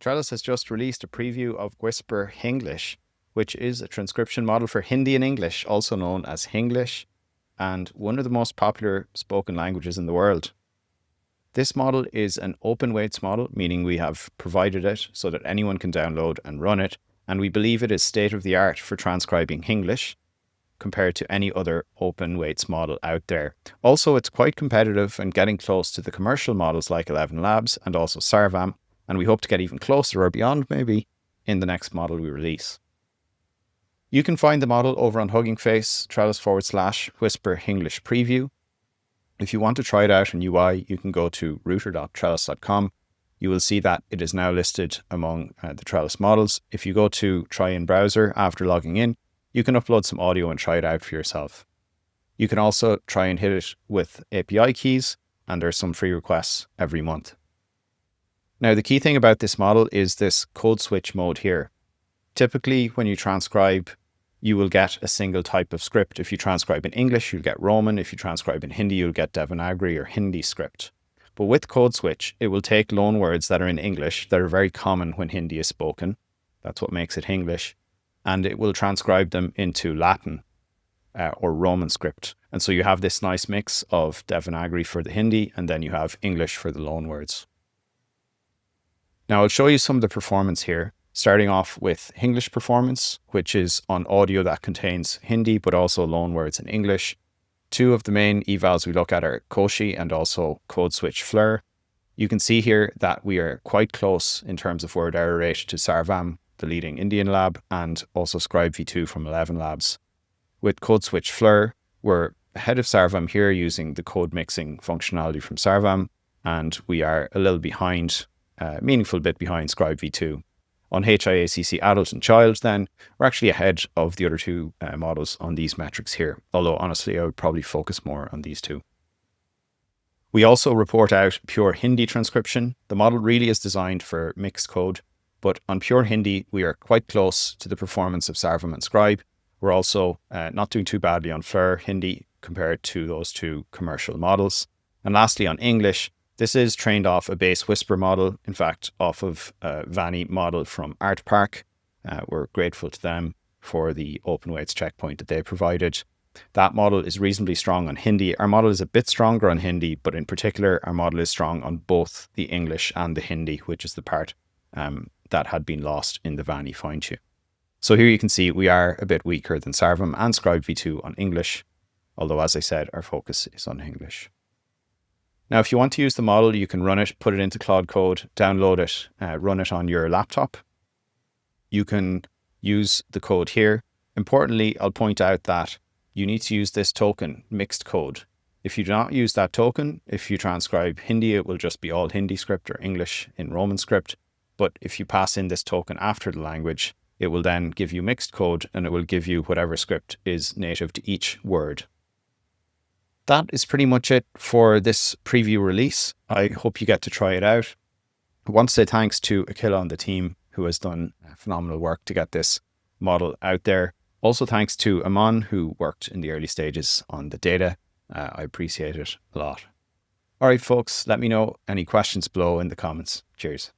Trelis has just released a preview of Whisper Hinglish, which is a transcription model for Hindi and English, also known as Hinglish, and one of the most popular spoken languages in the world. This model is an open weights model, meaning we have provided it so that anyone can download and run it, and we believe it is state-of-the-art for transcribing Hinglish compared to any other open weights model out there. Also, it's quite competitive and getting close to the commercial models like 11 Labs and also Sarvam, and we hope to get even closer or beyond maybe in the next model we release. You can find the model over on Hugging Face, Trelis/Whisper Hinglish Preview. If you want to try it out in UI, you can go to router.trelis.com. You will see that it is now listed among the Trelis models. If you go to try in browser after logging in, you can upload some audio and try it out for yourself. You can also try and hit it with API keys, and there's some free requests every month. Now, the key thing about this model is this code switch mode here. Typically, when you transcribe, you will get a single type of script. If you transcribe in English, you'll get Roman. If you transcribe in Hindi, you'll get Devanagari or Hindi script. But with code switch, it will take loan words that are in English that are very common when Hindi is spoken. That's what makes it Hinglish. And it will transcribe them into Latin or Roman script. And so you have this nice mix of Devanagari for the Hindi, and then you have English for the loan words. Now I'll show you some of the performance here, starting off with Hinglish performance, which is on audio that contains Hindi, but also loan words in English. Two of the main evals we look at are Koshi and also code switch Fleur. You can see here that we are quite close in terms of word error rate to Sarvam, the leading Indian lab, and also Scribe v2 from 11 Labs. With code switch Fleur, we're ahead of Sarvam here using the code mixing functionality from Sarvam, and we are a little behind, meaningful bit behind Scribe v2. On HIACC adult and child, then, we're actually ahead of the other two models on these metrics here, although honestly I would probably focus more on these two. We also report out pure Hindi transcription. The model really is designed for mixed code, but on pure Hindi, we are quite close to the performance of Sarvam and Scribe. We're also not doing too badly on Fleur Hindi compared to those two commercial models. And lastly, on English, this is trained off a base Whisper model, in fact, off of a Vani model from ArtPark. We're grateful to them for the open weights checkpoint that they provided. That model is reasonably strong on Hindi. Our model is a bit stronger on Hindi, but in particular, our model is strong on both the English and the Hindi, which is the part that had been lost in the Vani fine-tune. So here you can see we are a bit weaker than Sarvam and Scribe v2 on English, although as I said, our focus is on English. Now, if you want to use the model, you can run it, put it into Claude Code, download it, run it on your laptop. You can use the code here. Importantly, I'll point out that you need to use this token, mixed code. If you do not use that token, if you transcribe Hindi, it will just be all Hindi script or English in Roman script. But if you pass in this token after the language, it will then give you mixed code and it will give you whatever script is native to each word. That is pretty much it for this preview release. I hope you get to try it out. I want to say thanks to Akhila and the team who has done phenomenal work to get this model out there. Also thanks to Aman who worked in the early stages on the data. I appreciate it a lot. All right, folks, let me know any questions below in the comments. Cheers.